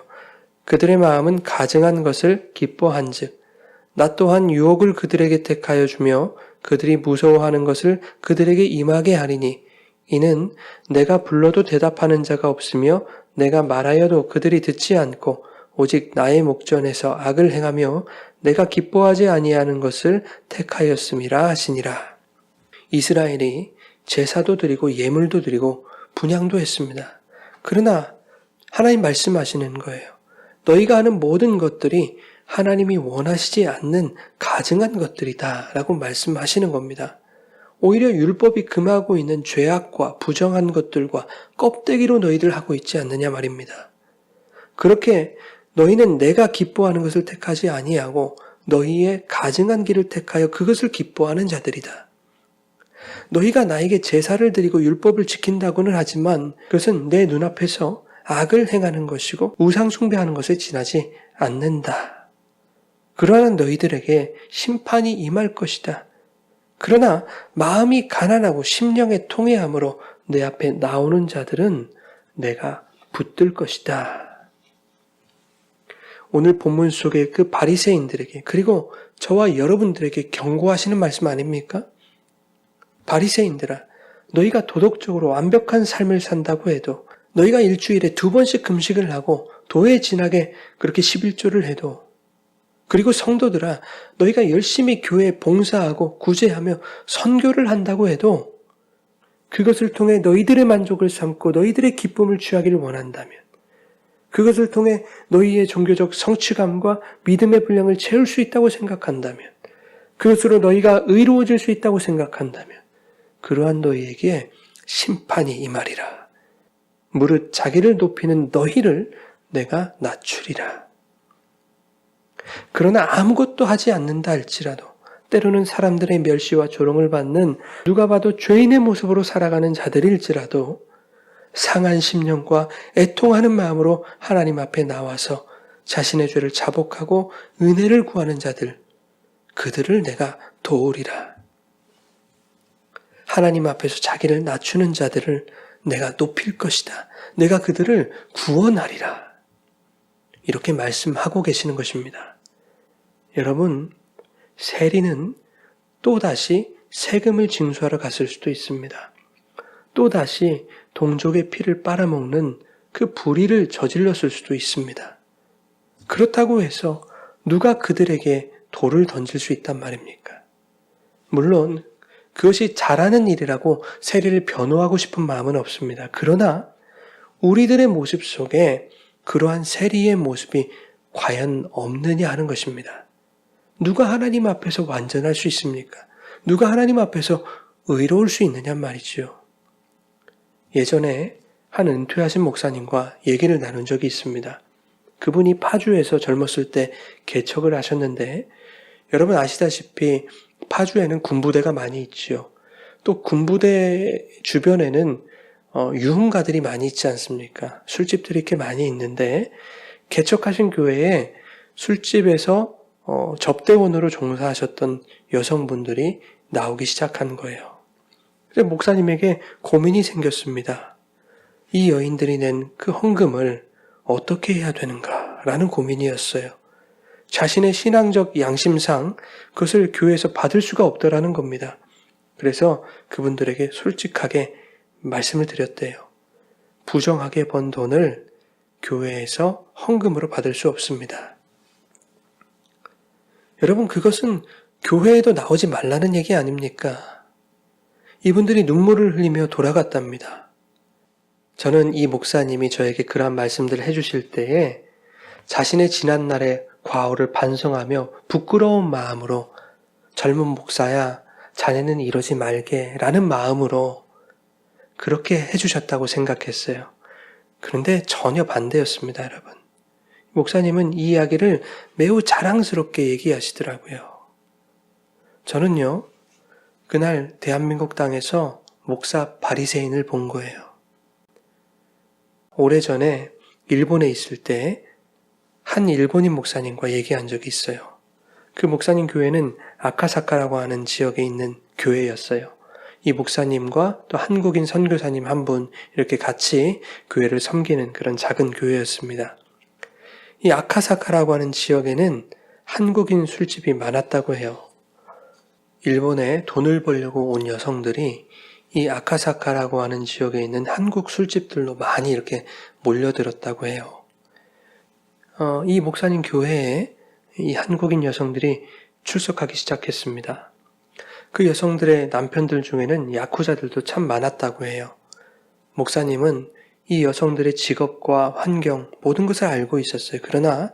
그들의 마음은 가증한 것을 기뻐한즉 나 또한 유혹을 그들에게 택하여 주며 그들이 무서워하는 것을 그들에게 임하게 하리니 이는 내가 불러도 대답하는 자가 없으며 내가 말하여도 그들이 듣지 않고 오직 나의 목전에서 악을 행하며 내가 기뻐하지 아니하는 것을 택하였음이라 하시니라. 이스라엘이 제사도 드리고 예물도 드리고 분향도 했습니다. 그러나 하나님 말씀하시는 거예요. 너희가 하는 모든 것들이 하나님이 원하시지 않는 가증한 것들이다 라고 말씀하시는 겁니다. 오히려 율법이 금하고 있는 죄악과 부정한 것들과 껍데기로 너희들 하고 있지 않느냐 말입니다. 그렇게 너희는 내가 기뻐하는 것을 택하지 아니하고 너희의 가증한 길을 택하여 그것을 기뻐하는 자들이다. 너희가 나에게 제사를 드리고 율법을 지킨다고는 하지만 그것은 내 눈앞에서 악을 행하는 것이고 우상 숭배하는 것에 지나지 않는다. 그러한 너희들에게 심판이 임할 것이다. 그러나 마음이 가난하고 심령의 통회함으로 내 앞에 나오는 자들은 내가 붙들 것이다. 오늘 본문 속의 그 바리새인들에게 그리고 저와 여러분들에게 경고하시는 말씀 아닙니까? 바리새인들아, 너희가 도덕적으로 완벽한 삶을 산다고 해도 너희가 일주일에 2번씩 금식을 하고 도에 지나게 그렇게 11조를 해도 그리고 성도들아, 너희가 열심히 교회에 봉사하고 구제하며 선교를 한다고 해도 그것을 통해 너희들의 만족을 삼고 너희들의 기쁨을 취하기를 원한다면 그것을 통해 너희의 종교적 성취감과 믿음의 분량을 채울 수 있다고 생각한다면 그것으로 너희가 의로워질 수 있다고 생각한다면 그러한 너희에게 심판이 임하리라. 무릇 자기를 높이는 너희를 내가 낮추리라. 그러나 아무것도 하지 않는다 할지라도 때로는 사람들의 멸시와 조롱을 받는 누가 봐도 죄인의 모습으로 살아가는 자들일지라도 상한 심령과 애통하는 마음으로 하나님 앞에 나와서 자신의 죄를 자복하고 은혜를 구하는 자들, 그들을 내가 도우리라. 하나님 앞에서 자기를 낮추는 자들을 내가 높일 것이다. 내가 그들을 구원하리라. 이렇게 말씀하고 계시는 것입니다. 여러분, 세리는 또다시 세금을 징수하러 갔을 수도 있습니다. 또다시 동족의 피를 빨아먹는 그 불의를 저질렀을 수도 있습니다. 그렇다고 해서 누가 그들에게 돌을 던질 수 있단 말입니까? 물론 그것이 잘하는 일이라고 세리를 변호하고 싶은 마음은 없습니다. 그러나 우리들의 모습 속에 그러한 세리의 모습이 과연 없느냐 하는 것입니다. 누가 하나님 앞에서 완전할 수 있습니까? 누가 하나님 앞에서 의로울 수 있느냐 말이지요. 예전에 한 은퇴하신 목사님과 얘기를 나눈 적이 있습니다. 그분이 파주에서 젊었을 때 개척을 하셨는데 여러분 아시다시피 파주에는 군부대가 많이 있지요. 또 군부대 주변에는 유흥가들이 많이 있지 않습니까? 술집들이 이렇게 많이 있는데 개척하신 교회에 술집에서 접대원으로 종사하셨던 여성분들이 나오기 시작한 거예요. 그래서 목사님에게 고민이 생겼습니다. 이 여인들이 낸 그 헌금을 어떻게 해야 되는가라는 고민이었어요. 자신의 신앙적 양심상 그것을 교회에서 받을 수가 없더라는 겁니다. 그래서 그분들에게 솔직하게 말씀을 드렸대요. 부정하게 번 돈을 교회에서 헌금으로 받을 수 없습니다. 여러분, 그것은 교회에도 나오지 말라는 얘기 아닙니까? 이분들이 눈물을 흘리며 돌아갔답니다. 저는 이 목사님이 저에게 그러한 말씀들을 해주실 때에 자신의 지난날의 과오를 반성하며 부끄러운 마음으로 젊은 목사야, 자네는 이러지 말게 라는 마음으로 그렇게 해주셨다고 생각했어요. 그런데 전혀 반대였습니다, 여러분. 목사님은 이 이야기를 매우 자랑스럽게 얘기하시더라고요. 저는요, 그날 대한민국 땅에서 목사 바리새인을 본 거예요. 오래전에 일본에 있을 때 한 일본인 목사님과 얘기한 적이 있어요. 그 목사님 교회는 아카사카라고 하는 지역에 있는 교회였어요. 이 목사님과 또 한국인 선교사님 한 분 이렇게 같이 교회를 섬기는 그런 작은 교회였습니다. 이 아카사카라고 하는 지역에는 한국인 술집이 많았다고 해요. 일본에 돈을 벌려고 온 여성들이 이 아카사카라고 하는 지역에 있는 한국 술집들로 많이 이렇게 몰려들었다고 해요. 이 목사님 교회에 이 한국인 여성들이 출석하기 시작했습니다. 그 여성들의 남편들 중에는 야쿠자들도 참 많았다고 해요. 목사님은 이 여성들의 직업과 환경, 모든 것을 알고 있었어요. 그러나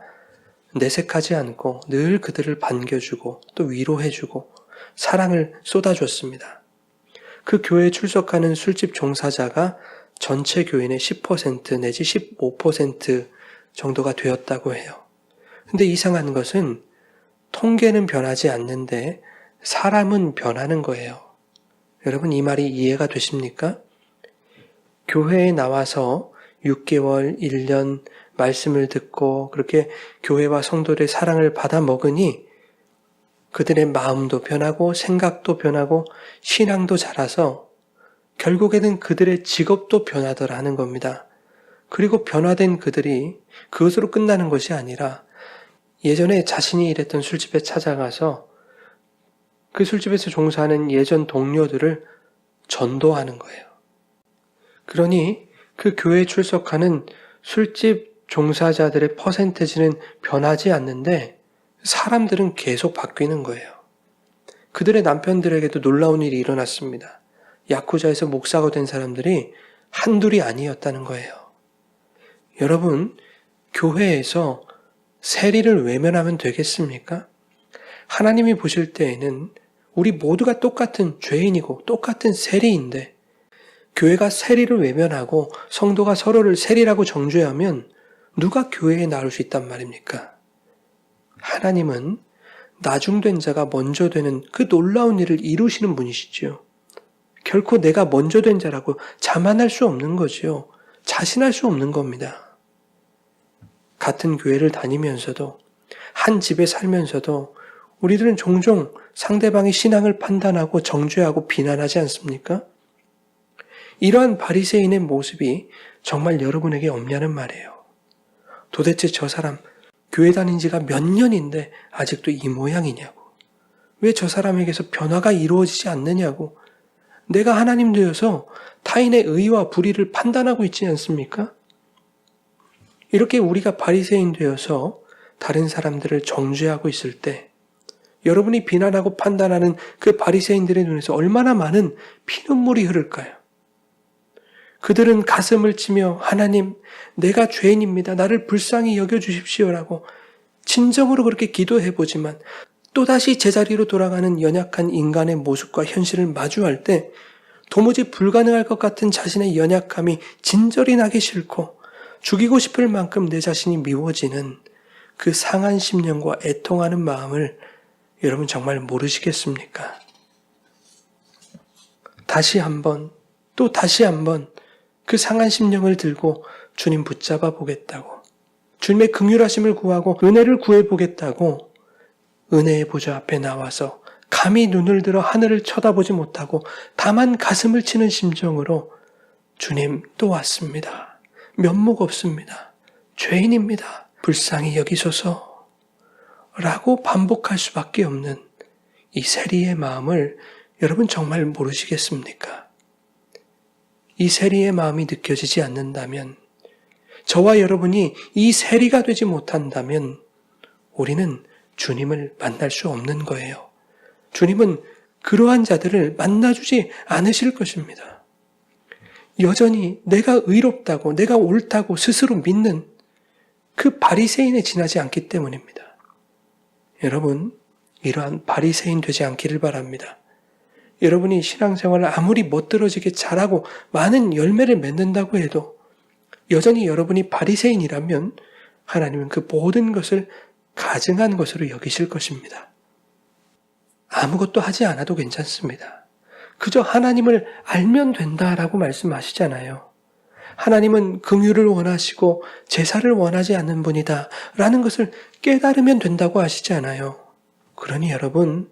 내색하지 않고 늘 그들을 반겨주고 또 위로해주고 사랑을 쏟아줬습니다. 그 교회에 출석하는 술집 종사자가 전체 교인의 10% 내지 15% 정도가 되었다고 해요. 근데 이상한 것은 통계는 변하지 않는데 사람은 변하는 거예요. 여러분, 이 말이 이해가 되십니까? 교회에 나와서 6개월, 1년 말씀을 듣고 그렇게 교회와 성도들의 사랑을 받아 먹으니 그들의 마음도 변하고 생각도 변하고 신앙도 자라서 결국에는 그들의 직업도 변하더라는 겁니다. 그리고 변화된 그들이 그것으로 끝나는 것이 아니라 예전에 자신이 일했던 술집에 찾아가서 그 술집에서 종사하는 예전 동료들을 전도하는 거예요. 그러니 그 교회에 출석하는 술집 종사자들의 퍼센테지는 변하지 않는데 사람들은 계속 바뀌는 거예요. 그들의 남편들에게도 놀라운 일이 일어났습니다. 야쿠자에서 목사가 된 사람들이 한둘이 아니었다는 거예요. 여러분, 교회에서 세리를 외면하면 되겠습니까? 하나님이 보실 때에는 우리 모두가 똑같은 죄인이고 똑같은 세리인데 교회가 세리를 외면하고 성도가 서로를 세리라고 정죄하면 누가 교회에 나올 수 있단 말입니까? 하나님은 나중된 자가 먼저 되는 그 놀라운 일을 이루시는 분이시지요. 결코 내가 먼저 된 자라고 자만할 수 없는 거지요. 자신할 수 없는 겁니다. 같은 교회를 다니면서도 한 집에 살면서도 우리들은 종종 상대방의 신앙을 판단하고 정죄하고 비난하지 않습니까? 이러한 바리새인의 모습이 정말 여러분에게 없냐는 말이에요. 도대체 저 사람 교회 다닌 지가 몇 년인데 아직도 이 모양이냐고. 왜 저 사람에게서 변화가 이루어지지 않느냐고. 내가 하나님 되어서 타인의 의와 불의를 판단하고 있지 않습니까? 이렇게 우리가 바리새인 되어서 다른 사람들을 정죄하고 있을 때 여러분이 비난하고 판단하는 그 바리새인들의 눈에서 얼마나 많은 피눈물이 흐를까요? 그들은 가슴을 치며 하나님, 내가 죄인입니다. 나를 불쌍히 여겨주십시오라고 진정으로 그렇게 기도해보지만 또다시 제자리로 돌아가는 연약한 인간의 모습과 현실을 마주할 때 도무지 불가능할 것 같은 자신의 연약함이 진절이 나기 싫고 죽이고 싶을 만큼 내 자신이 미워지는 그 상한 심령과 애통하는 마음을 여러분 정말 모르시겠습니까? 다시 한번 또 다시 한번 그 상한 심령을 들고 주님 붙잡아 보겠다고, 주님의 긍휼하심을 구하고 은혜를 구해보겠다고 은혜의 보좌 앞에 나와서 감히 눈을 들어 하늘을 쳐다보지 못하고 다만 가슴을 치는 심정으로 주님 또 왔습니다. 면목 없습니다. 죄인입니다. 불쌍히 여기소서 라고 반복할 수밖에 없는 이 세리의 마음을 여러분 정말 모르시겠습니까? 이 세리의 마음이 느껴지지 않는다면, 저와 여러분이 이 세리가 되지 못한다면 우리는 주님을 만날 수 없는 거예요. 주님은 그러한 자들을 만나주지 않으실 것입니다. 여전히 내가 의롭다고, 내가 옳다고 스스로 믿는 그 바리새인에 지나지 않기 때문입니다. 여러분, 이러한 바리새인 되지 않기를 바랍니다. 여러분이 신앙생활을 아무리 멋들어지게 잘하고 많은 열매를 맺는다고 해도 여전히 여러분이 바리새인이라면 하나님은 그 모든 것을 가증한 것으로 여기실 것입니다. 아무것도 하지 않아도 괜찮습니다. 그저 하나님을 알면 된다라고 말씀하시잖아요. 하나님은 긍휼을 원하시고 제사를 원하지 않는 분이다 라는 것을 깨달으면 된다고 하시지 않아요. 그러니 여러분,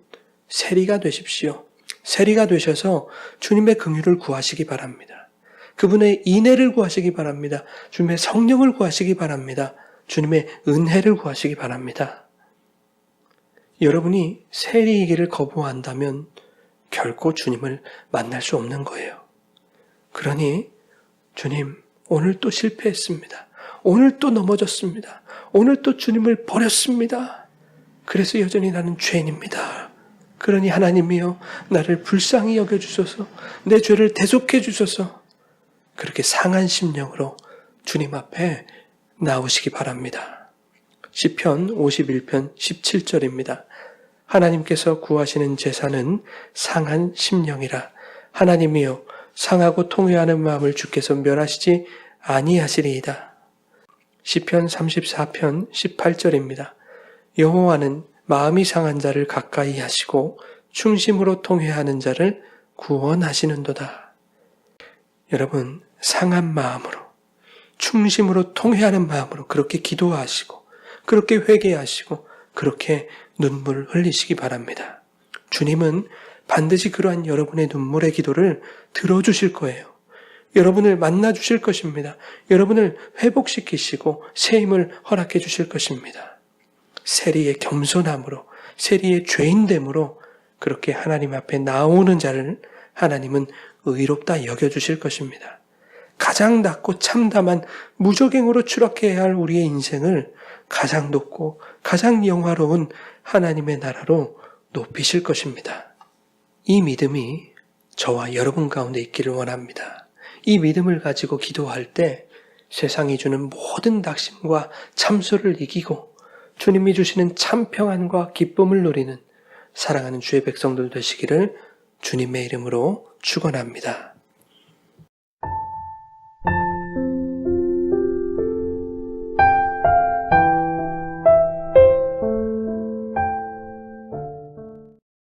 세리가 되십시오. 세리가 되셔서 주님의 긍휼을 구하시기 바랍니다. 그분의 인애를 구하시기 바랍니다. 주님의 성령을 구하시기 바랍니다. 주님의 은혜를 구하시기 바랍니다. 여러분이 세리이기를 거부한다면 결코 주님을 만날 수 없는 거예요. 그러니 주님, 오늘 또 실패했습니다. 오늘 또 넘어졌습니다. 오늘 또 주님을 버렸습니다. 그래서 여전히 나는 죄인입니다. 그러니 하나님이여 나를 불쌍히 여겨주소서, 내 죄를 대속해 주소서. 그렇게 상한 심령으로 주님 앞에 나오시기 바랍니다. 시편 51편 17절입니다. 하나님께서 구하시는 제사는 상한 심령이라. 하나님이여 상하고 통회하는 마음을 주께서 멸하시지 아니하시리이다. 시편 34편 18절입니다. 여호와는 마음이 상한 자를 가까이 하시고 충심으로 통회하는 자를 구원하시는도다. 여러분, 상한 마음으로, 충심으로 통회하는 마음으로 그렇게 기도하시고 그렇게 회개하시고 그렇게 눈물을 흘리시기 바랍니다. 주님은 반드시 그러한 여러분의 눈물의 기도를 들어주실 거예요. 여러분을 만나주실 것입니다. 여러분을 회복시키시고 새 힘을 허락해 주실 것입니다. 세리의 겸손함으로, 세리의 죄인됨으로 그렇게 하나님 앞에 나오는 자를 하나님은 의롭다 여겨주실 것입니다. 가장 낮고 참담한 무적행으로 추락해야 할 우리의 인생을 가장 높고 가장 영화로운 하나님의 나라로 높이실 것입니다. 이 믿음이 저와 여러분 가운데 있기를 원합니다. 이 믿음을 가지고 기도할 때 세상이 주는 모든 낙심과 참소를 이기고 주님이 주시는 참 평안과 기쁨을 누리는 사랑하는 주의 백성들 되시기를 주님의 이름으로 축원합니다.